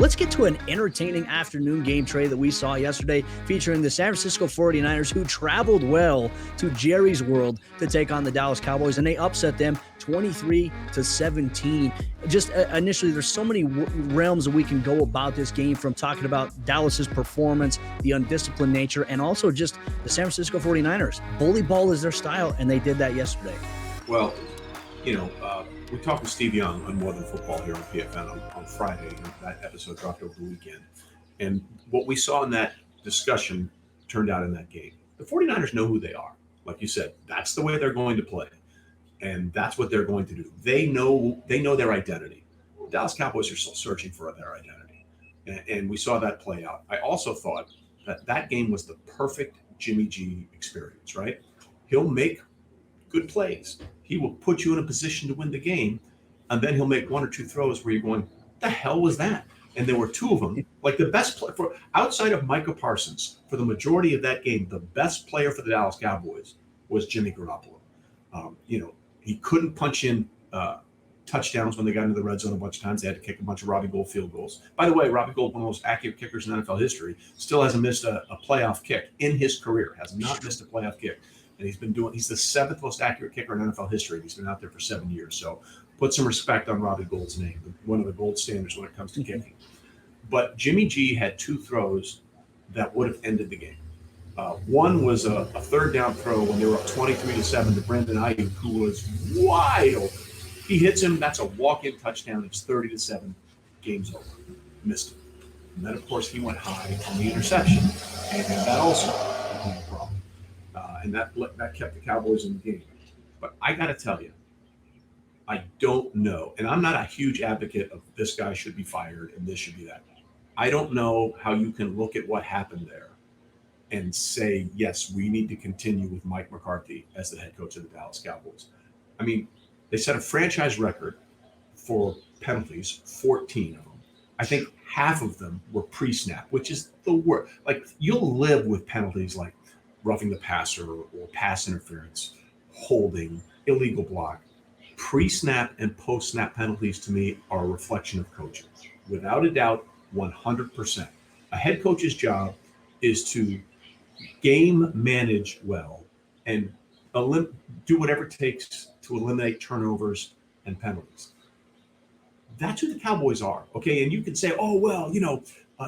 let's get to an entertaining afternoon game, Trey, that we saw yesterday featuring the San Francisco 49ers, who traveled well to Jerry's World to take on the Dallas Cowboys, and they upset them 23-17. Just initially, there's so many realms that we can go about this game, from talking about Dallas's performance, the undisciplined nature, and also just the San Francisco 49ers. Bully ball is their style, and they did that yesterday. Well, we talked with Steve Young on More Than Football here on PFN on Friday, and that episode dropped over the weekend. And what we saw in that discussion turned out in that game. The 49ers know who they are. Like you said, that's the way they're going to play. And that's what they're going to do. They know their identity. The Dallas Cowboys are still searching for their identity. And we saw that play out. I also thought that game was the perfect Jimmy G experience, right? He'll make good plays. He will put you in a position to win the game, and then he'll make one or two throws where you're going, the hell was that? And there were two of them. Like the best player outside of Micah Parsons, for the majority of that game, the best player for the Dallas Cowboys was Jimmy Garoppolo. He couldn't punch in touchdowns when they got into the red zone a bunch of times. They had to kick a bunch of Robbie Gould field goals. By the way, Robbie Gould, one of the most accurate kickers in NFL history, still hasn't missed a playoff kick in his career, has not missed a playoff kick. And he's the seventh most accurate kicker in NFL history. He's been out there for 7 years. So put some respect on Robbie Gould's name, one of the gold standards when it comes to kicking. But Jimmy G had two throws that would have ended the game. One was a third down throw when they were up 23-7 to Brandon Ayuk, who was wide open. He hits him. That's a walk-in touchdown. It's 30-7. Game's over. Missed it. And then, of course, he went high on the interception, and that also became a problem. And that kept the Cowboys in the game. But I got to tell you, I don't know. And I'm not a huge advocate of this guy should be fired and this should be that. I don't know how you can look at what happened there and say, yes, we need to continue with Mike McCarthy as the head coach of the Dallas Cowboys. I mean, they set a franchise record for penalties, 14 of them. I think half of them were pre-snap, which is the worst. Like, you'll live with penalties like roughing the passer or pass interference, holding, illegal block. Pre-snap and post-snap penalties, to me, are a reflection of coaching. Without a doubt, 100%. A head coach's job is to game manage well and do whatever it takes to eliminate turnovers and penalties. That's who the Cowboys are, okay? And you can say, oh, well,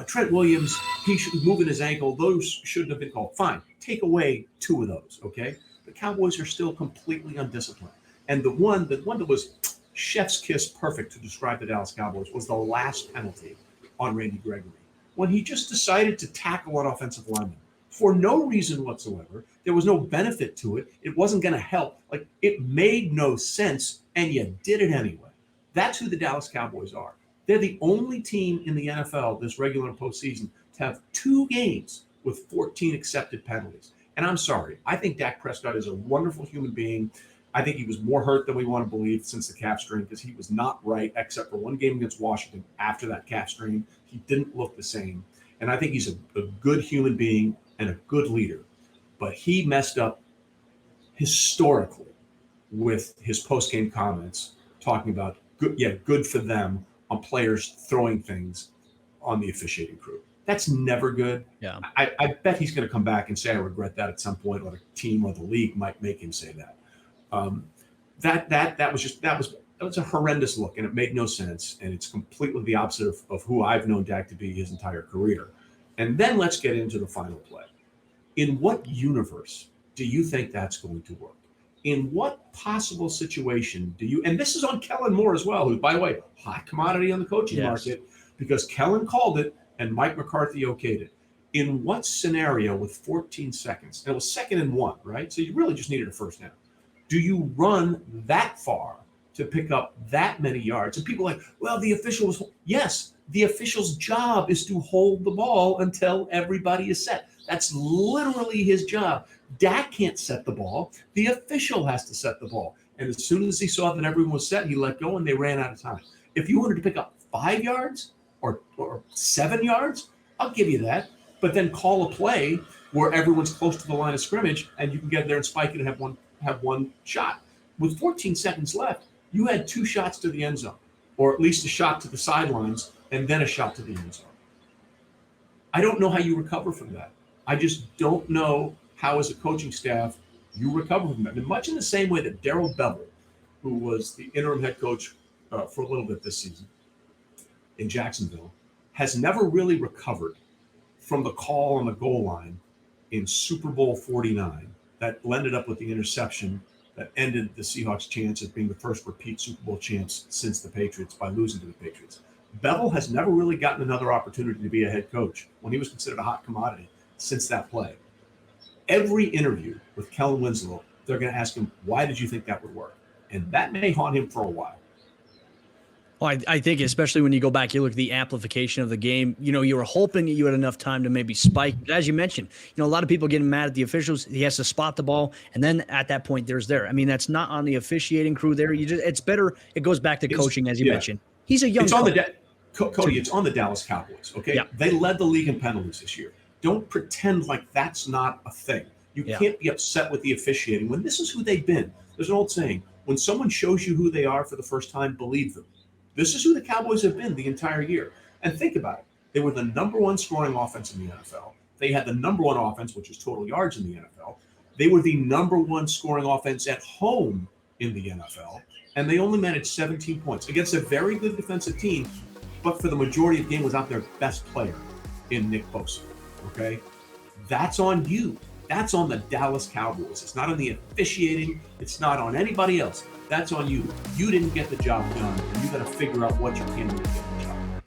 Trent Williams, he should be moving his ankle. Those shouldn't have been called. Fine. Take away two of those, okay? The Cowboys are still completely undisciplined. And the one that was chef's kiss perfect to describe the Dallas Cowboys was the last penalty on Randy Gregory, when he just decided to tackle an offensive lineman for no reason whatsoever. There was no benefit to it. It wasn't going to help. Like, it made no sense, and you did it anyway. That's who the Dallas Cowboys are. They're the only team in the NFL this regular and postseason to have two games with 14 accepted penalties. And I'm sorry, I think Dak Prescott is a wonderful human being. I think he was more hurt than we want to believe since the calf strain, because he was not right except for one game against Washington after that calf strain. He didn't look the same. And I think he's a good human being and a good leader. But he messed up historically with his post-game comments talking about, good for them on players throwing things on the officiating crew. That's never good. Yeah, I bet he's going to come back and say, I regret that at some point, or the team or the league might make him say that. That was a horrendous look, and it made no sense. And it's completely the opposite of who I've known Dak to be his entire career. And then let's get into the final play. In what universe do you think that's going to work? In what possible situation do you, and this is on Kellen Moore as well, who, by the way, hot commodity on the coaching market, because Kellen called it and Mike McCarthy okayed it. In what scenario with 14 seconds, and it was 2nd and 1, right? So you really just needed a first down. Do you run that far to pick up that many yards? And people are like, well, the official's job is to hold the ball until everybody is set. That's literally his job. Dak can't set the ball. The official has to set the ball. And as soon as he saw that everyone was set, he let go and they ran out of time. If you wanted to pick up 5 yards or 7 yards, I'll give you that. But then call a play where everyone's close to the line of scrimmage and you can get there and spike it and have one shot. With 14 seconds left, you had 2 shots to the end zone, or at least a shot to the sidelines and then a shot to the end zone. I don't know how you recover from that. I just don't know how, as a coaching staff, you recover from that. And much in the same way that Darrell Bevel, who was the interim head coach for a little bit this season in Jacksonville, has never really recovered from the call on the goal line in Super Bowl 49 that ended up with the interception that ended the Seahawks' chance of being the first repeat Super Bowl champs since the Patriots by losing to the Patriots. Bevel has never really gotten another opportunity to be a head coach when he was considered a hot commodity since that play. Every interview with Kellen Winslow, they're going to ask him, why did you think that would work? And that may haunt him for a while. Well, I think especially when you go back, you look at the amplification of the game, you were hoping that you had enough time to maybe spike. But as you mentioned, a lot of people getting mad at the officials. He has to spot the ball. And then at that point, I mean, that's not on the officiating crew there. It's better. It goes back to coaching, as you mentioned. He's a young coach. Cody, it's on the Dallas Cowboys, okay? Yeah. They led the league in penalties this year. Don't pretend like that's not a thing. You can't be upset with the officiating when this is who they've been. There's an old saying, when someone shows you who they are for the first time, believe them. This is who the Cowboys have been the entire year. And think about it. They were the number one scoring offense in the NFL. They had the number one offense, which is total yards in the NFL. They were the number one scoring offense at home in the NFL. And they only managed 17 points against a very good defensive team, but for the majority of the game without their best player in Nick Bosa. Okay? That's on you. That's on the Dallas Cowboys. It's not on the officiating. It's not on anybody else. That's on you. You didn't get the job done, and you got to figure out what you can do to get